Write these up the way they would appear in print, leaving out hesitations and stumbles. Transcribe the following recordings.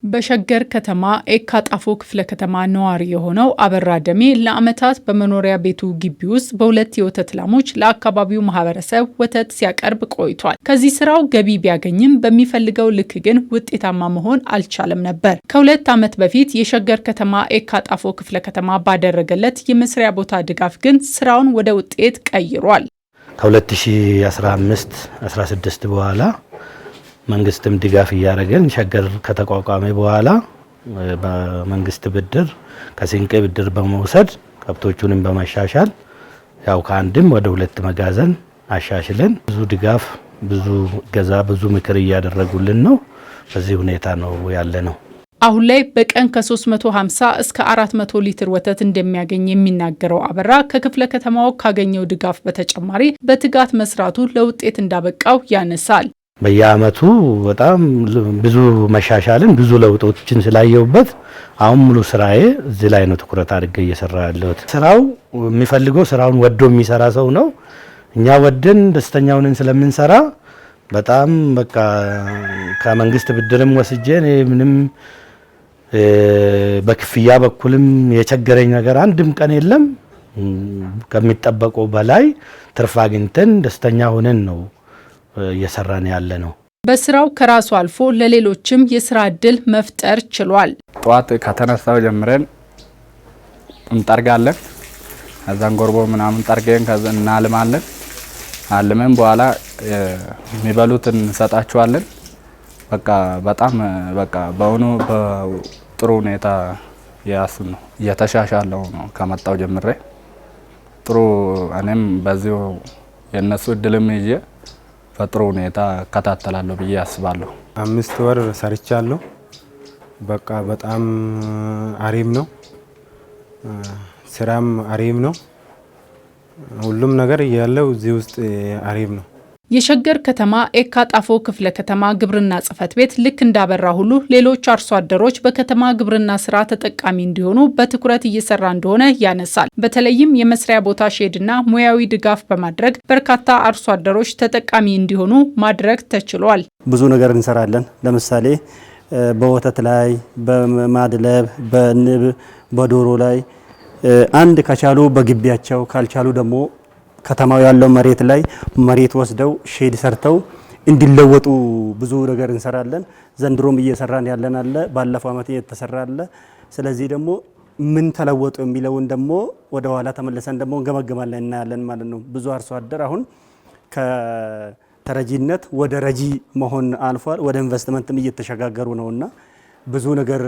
በሸገር ከተማ ኤካ ጣፎ ክፍለ ከተማ ነዋሪ የሆነው አበራ ደሜ ለዓመታት በመኖሪያ ቤቱ ግቢ ውስጥ በሁለት የወተት ላሞች ለአካባቢው ማህበረሰብ ወተት ሲያቀርብ ቆይቷል። ከዚህ ስራው ገቢ ቢያገኝም በሚፈልገው ልክ ግን ውጤታማ መሆን አልቻለም ነበር። ከ2 ዓመት በፊት የሸገር ከተማ ኤካ ጣፎ ክፍለ ከተማ ባደረገለት የመስሪያ ቦታ ድጋፍ ግን ስራውን ወደ ውጤት ቀይሯል። ከ2015-16 በኋላ መንግስትም ድጋፍ ያደረገን ሸገር ከተቋቋመ በኋላ በመንግስት ብድር ከሲንቄ ብድር በመውሰድ ከብቶቹንም በማሻሻል ያው ከአንድም ወደ 2 መጋዘን አሻሽለን ብዙ ድጋፍ ብዙ ገዛ ብዙ ምክር ያደረጉልን ነው። በዚህ ሁኔታ ነው ያለ ነው። አሁን ላይ በቀን ከ350 እስከ 400 ሊትር ወተት እንደሚያገኝ የሚናገረው አበራ ከክፍለ ከተማው ካገኘው ድጋፍ በተጨማሪ በትጋት መስራቱ ለውጤት እንዳበቃው ያነሳል። በየአመቱ በጣም ብዙ መሻሻልን ብዙ ለውጦችን ስላየውበት አሁን ሙሉ ስራዬ እዚህ ላይ ነው ትኩረት አድርጌ እየሰራ ያለሁት። ስራው የሚፈልገው ስራውን ወዶ የሚሰራ ሰው ነው። እኛ ወደን ደስተኛውን ስለምንሰራ በጣም በቃ ከመንግስት ብድርም ወስጄ ምንም በክፍያ በኩልም የቸገረኝ ነገር አንድም ቀን የለም። ከሚጠበቀው በላይ ትርፍ አግኝተን ደስተኛ ሆነን ነው እየሰራን ያለ ነው። በስራው ከራሱ አልፎ ለሌሎችም የስራ እድል መፍጠር ችሏል። ጧት ከተነሳው ጀምረን እንጠርጋለን። ከዛን ጎርቦ ምናምን ጠርገን ከዛ እናልማለን። አልመን በኋላ የሚበሉትን እንሰጣቸዋለን። በቃ በጣም በቃ በእውኑ በጥሩ ሁኔታ ያስብ ነው እየተሻሻለው ነው ከመጣው ጀምሬ ጥሩ እኔም በዚሁ የነሱ እድልም ይዤ በጥሩ ሁኔታ ከታተላለሁ ብዬ አስባለሁ። 5 ወር ሰርቻለሁ። በቃ በጣም አሪፍ ነው። ስራም አሪፍ ነው። ሁሉም ነገር ያለው እዚህ ውስጥ አሪፍ ነው። የሸገር ከተማ ኤካ ጣፎ ክፍለ ከተማ ግብርና ጽሕፈት ቤት ልክ እንዳበራ ሁሉ ሌሎች አርሶ አደሮች በከተማ ግብርና ስራ ተጠቃሚ እንዲሆኑ በትኩረት እየሰራ እንደሆነ ያነሳል። በተለይም የመስሪያ ቦታ ሼድና ሙያዊ ድጋፍ በማድረግ በርካታ አርሶ አደሮች ተጠቃሚ እንዲሆኑ ማድረግ ተችሏል። ብዙ ነገር እንሰራለን። ለምሳሌ በወተት ላይ፣ በማድለብ፣ በንብ፣ በዶሮ ላይ አንድ ከቻሉ በግቢያቸው ካልቻሉ ደግሞ ከተማው ያለው መሬት ላይ መሬት ወስደው ሼድ ሰርተው እንዲለወጡ ብዙ ነገር እንሰራለን። ዘንድሮም እየሰራን ያለን አለ፣ ባለፈው አመት እየተሰራ አለ። ስለዚህ ደግሞ ምን ተለወጡ የሚለውን ደግሞ ወደ ኋላ ተመልሰን ደግሞ እንገመግማለን እናያለን ማለት ነው። ብዙ አርሶ አደር አሁን ከተረጂነት ወደ ረጂ መሆን አልፏል። ወደ ኢንቨስትመንትም እየተሸጋገሩ ነውና ብዙ ነገር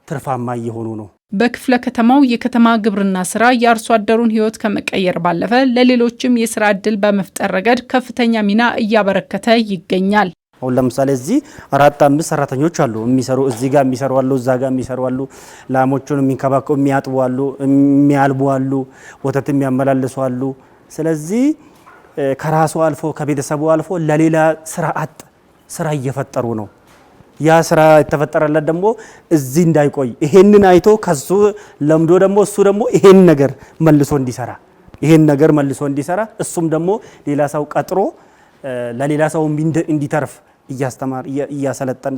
ትርፋማ እየሆኑ ነው። በክፍለ ከተማው የከተማ ግብርና ስራ የአርሶ አደሩን ህይወት ከመቀየር ባለፈ ለሌሎችም የስራ እድል በመፍጠር ረገድ ከፍተኛ ሚና እያበረከተ ይገኛል። አሁን ለምሳሌ እዚህ 4-5 ሰራተኞች አሉ የሚሰሩ፣ እዚህ ጋር የሚሰሩ አሉ፣ እዛ ጋር የሚሰሩ አሉ፣ ላሞቹን የሚንከባከቡ የሚያጥቡ አሉ፣ የሚያልቡ አሉ፣ ወተት የሚያመላልሱ አሉ። ስለዚህ ከራሱ አልፎ ከቤተሰቡ አልፎ ለሌላ ስራ አጥ ስራ እየፈጠሩ ነው። ያ ስራ የተፈጠረለት ደግሞ እዚህ እንዳይቆይ ይሄንን አይቶ ከሱ ለምዶ ደግሞ እሱ ደግሞ ይሄን ነገር መልሶ እንዲሰራ እሱም ደግሞ ሌላ ሰው ቀጥሮ ለሌላ ሰው እንዲተርፍ እያስተማር እያሰለጠን